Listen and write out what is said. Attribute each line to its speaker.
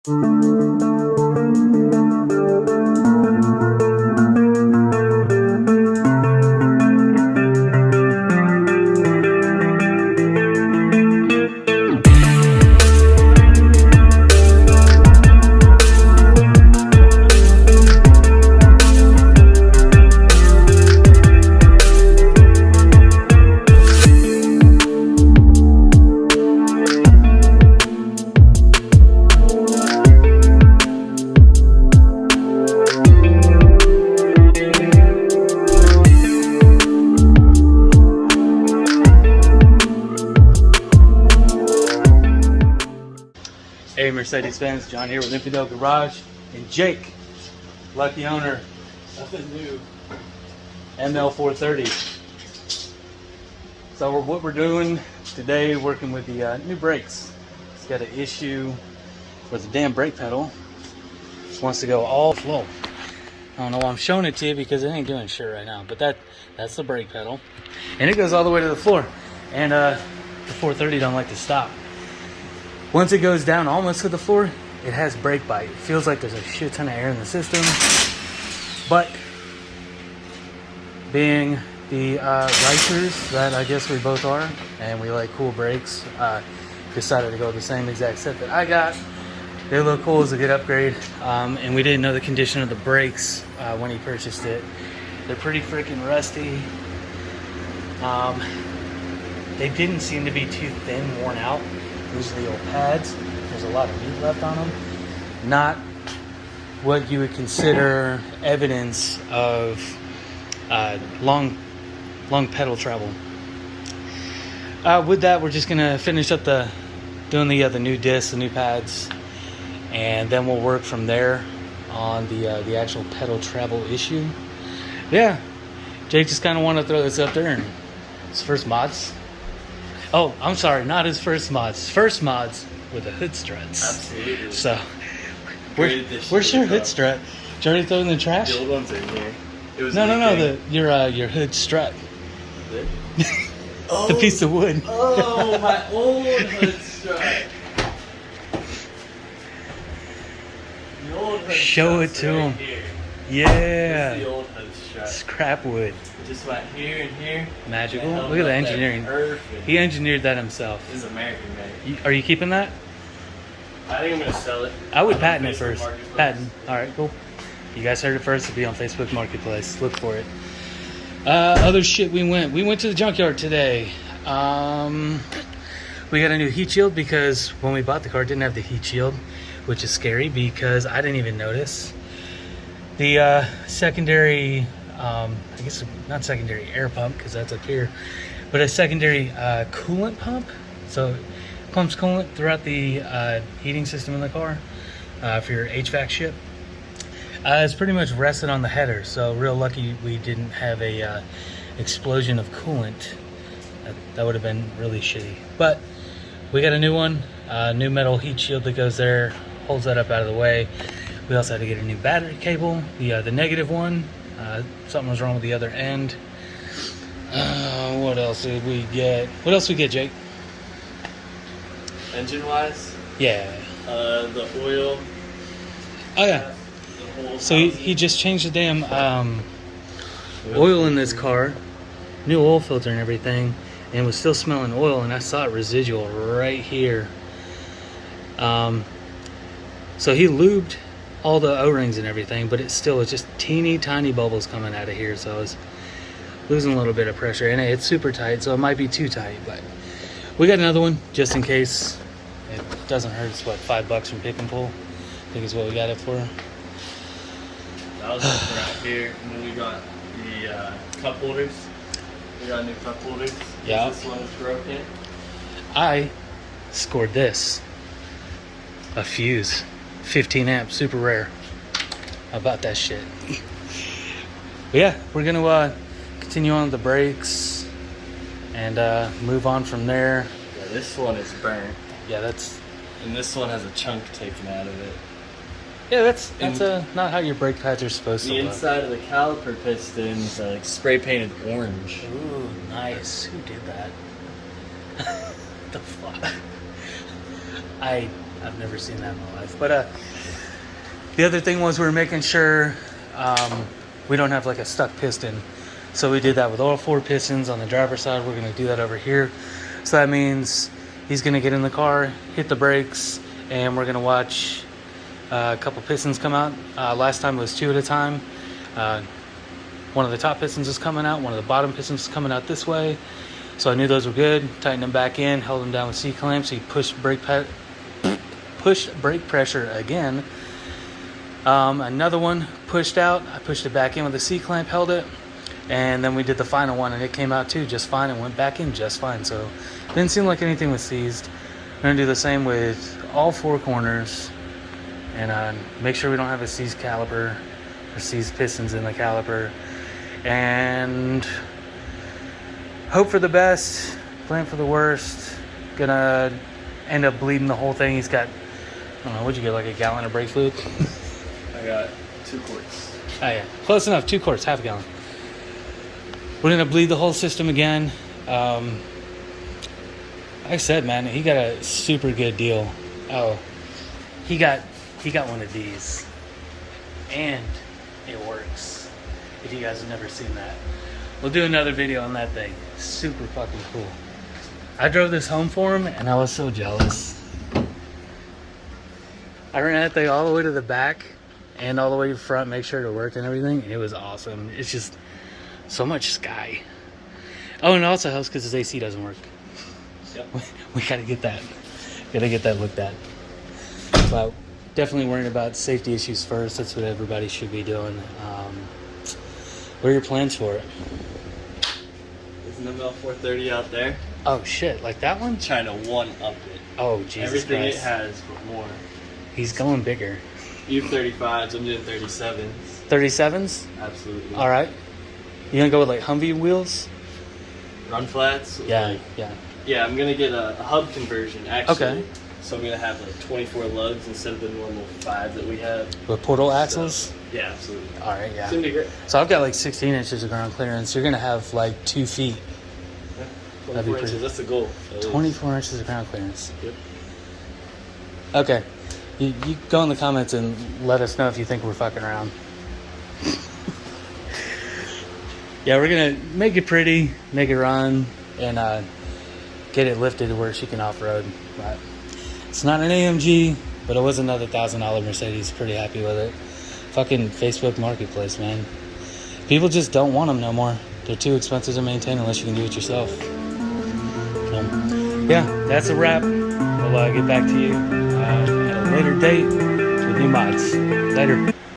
Speaker 1: Hey Mercedes fans, John here with Infidel Garage and Jake, lucky owner of the new ML430. So what we're doing today, working with the new brakes. It's got an issue with the damn brake pedal. It wants to go all flow. I don't know why I'm showing it to you because it ain't doing shit right now, but that's the brake pedal. And it goes all the way to the floor. And the 430 don't like to stop. Once it goes down almost to the floor, it has brake bite. It feels like there's a shit ton of air in the system. But being the racers that I guess we both are, and we like cool brakes, decided to go with the same exact set that I got. They look cool, as a good upgrade. And we didn't know the condition of the brakes when he purchased it. They're pretty freaking rusty. They didn't seem to be too thin, worn out. These are the old pads. There's a lot of meat left on them. Not what you would consider evidence of long pedal travel. With that, we're just gonna finish up doing the new discs, the new pads, and then we'll work from there on the actual pedal travel issue. Yeah, Jake just kind of wanted to throw this up there and his first mods. Oh, I'm sorry, not his first mods. First mods with the hood struts.
Speaker 2: Absolutely.
Speaker 1: So, where's your hood strut? Did you already throw it in the trash?
Speaker 2: The old one's in here. It was
Speaker 1: No, your hood strut. The piece of wood.
Speaker 2: Oh, my old hood strut. The old hood
Speaker 1: Show it to him.
Speaker 2: Here.
Speaker 1: Yeah.
Speaker 2: This is the old hood strut.
Speaker 1: Scrap wood.
Speaker 2: It just went here and here.
Speaker 1: Magical. Look at the engineering.
Speaker 2: Perfect.
Speaker 1: He engineered that himself.
Speaker 2: This is American made.
Speaker 1: Are you keeping that?
Speaker 2: I think I'm gonna sell it.
Speaker 1: I would patent it
Speaker 2: Facebook
Speaker 1: first.
Speaker 2: Marketplace.
Speaker 1: Patent. All right, cool. You guys heard it first. It'll be on Facebook Marketplace. Look for it. Other shit we went to the junkyard today. We got a new heat shield because when we bought the car, it didn't have the heat shield, which is scary because I didn't even notice. The secondary, I guess not secondary air pump because that's up here, but a secondary coolant pump. So it pumps coolant throughout the heating system in the car for your HVAC shit. It's pretty much rested on the header, so real lucky we didn't have a explosion of coolant. That would have been really shitty. But we got a new one, new metal heat shield that goes there, holds that up out of the way. We also had to get a new battery cable, the negative one. Something was wrong with the other end. What else did we get? What else we get, Jake?
Speaker 2: Engine wise?
Speaker 1: Yeah.
Speaker 2: The oil.
Speaker 1: Oh yeah. So he just changed the damn oil in this car, new oil filter and everything, and was still smelling oil, and I saw it residual right here. So he lubed all the O-rings and everything, but it still was just teeny tiny bubbles coming out of here, so I was losing a little bit of pressure, and it's super tight, so it might be too tight, but we got another one just in case. It doesn't hurt. It's what, $5 from Pick and Pull, I think is what we got it for.
Speaker 2: That was just right here, and then we got the cup holders. We got new cup holders.
Speaker 1: Yeah.
Speaker 2: This one is broken.
Speaker 1: I scored this. A fuse. 15 amp, super rare. How about that shit? But yeah, we're gonna continue on with the brakes and move on from there.
Speaker 2: Yeah, this one is burnt.
Speaker 1: Yeah, that's
Speaker 2: And this one has a chunk taken out of it.
Speaker 1: Yeah, that's not how your brake pads are supposed to
Speaker 2: The
Speaker 1: look.
Speaker 2: inside of the caliper pistons are like spray painted orange.
Speaker 1: Ooh, nice. Who did that? What the fuck? I I've never seen that in my life. But the other thing was we were making sure we don't have like a stuck piston. So we did that with all 4 pistons on the driver's side. We're going to do that over here. So that means he's going to get in the car, hit the brakes, and we're going to watch a couple pistons come out. Last time it was 2 at a time. One of the top pistons was coming out. One of the bottom pistons was coming out this way. So I knew those were good. Tightened them back in, held them down with C-clamps. He pushed brake pressure again. Another one pushed out. I pushed it back in with a C-clamp, held it. And then we did the final one, and it came out too just fine and went back in just fine. So didn't seem like anything was seized. We're going to do the same with all 4 corners. And make sure we don't have a seized caliper or seized pistons in the caliper. And hope for the best, plan for the worst. Gonna end up bleeding the whole thing. He's got, I don't know, what'd you get, like a gallon of brake fluid?
Speaker 2: I got 2 quarts.
Speaker 1: Oh yeah, close enough, 2 quarts, half a gallon. We're gonna bleed the whole system again. Like I said, man, he got a super good deal. Oh, he got one of these, and it works. If you guys have never seen that, we'll do another video on that thing. Super fucking cool. I drove this home for him, and I was so jealous. I ran that thing all the way to the back and all the way to the front, make sure it worked and everything. It was awesome. It's just so much sky. Oh, and it also helps because his AC doesn't work.
Speaker 2: Yep.
Speaker 1: We gotta get that. Gotta get that looked at. But definitely worrying about safety issues first. That's what everybody should be doing. What are your plans for it?
Speaker 2: There's an ML430 out there.
Speaker 1: Oh shit, like that one?
Speaker 2: Trying to one-up it.
Speaker 1: Oh Jesus
Speaker 2: Everything
Speaker 1: Christ.
Speaker 2: it has, but more.
Speaker 1: He's going bigger.
Speaker 2: U35s, I'm doing 37s.
Speaker 1: 37s?
Speaker 2: Absolutely.
Speaker 1: Alright. You gonna go with like Humvee wheels?
Speaker 2: Run flats?
Speaker 1: Yeah, yeah.
Speaker 2: Yeah, I'm gonna get a hub conversion, actually.
Speaker 1: Okay.
Speaker 2: So I'm gonna have like 24 lugs instead of the normal 5 that we have.
Speaker 1: With portal axles?
Speaker 2: Yeah, absolutely.
Speaker 1: Alright, yeah.
Speaker 2: It's gonna be great.
Speaker 1: So I've got like 16 inches of ground clearance. You're gonna have like 2 feet.
Speaker 2: Yeah,
Speaker 1: That'd be
Speaker 2: 24 inches,
Speaker 1: pretty-
Speaker 2: that's the goal.
Speaker 1: 24 inches of ground clearance.
Speaker 2: Yep.
Speaker 1: Okay. You go in the comments and let us know if you think we're fucking around. Yeah, we're gonna make it pretty, make it run, and get it lifted to where she can off-road. But it's not an AMG, but it was another $1,000 Mercedes. Pretty happy with it. Fucking Facebook Marketplace, man. People just don't want them no more. They're too expensive to maintain unless you can do it yourself. So, yeah, that's a wrap. We'll get back to you at a later date with new mods. Later.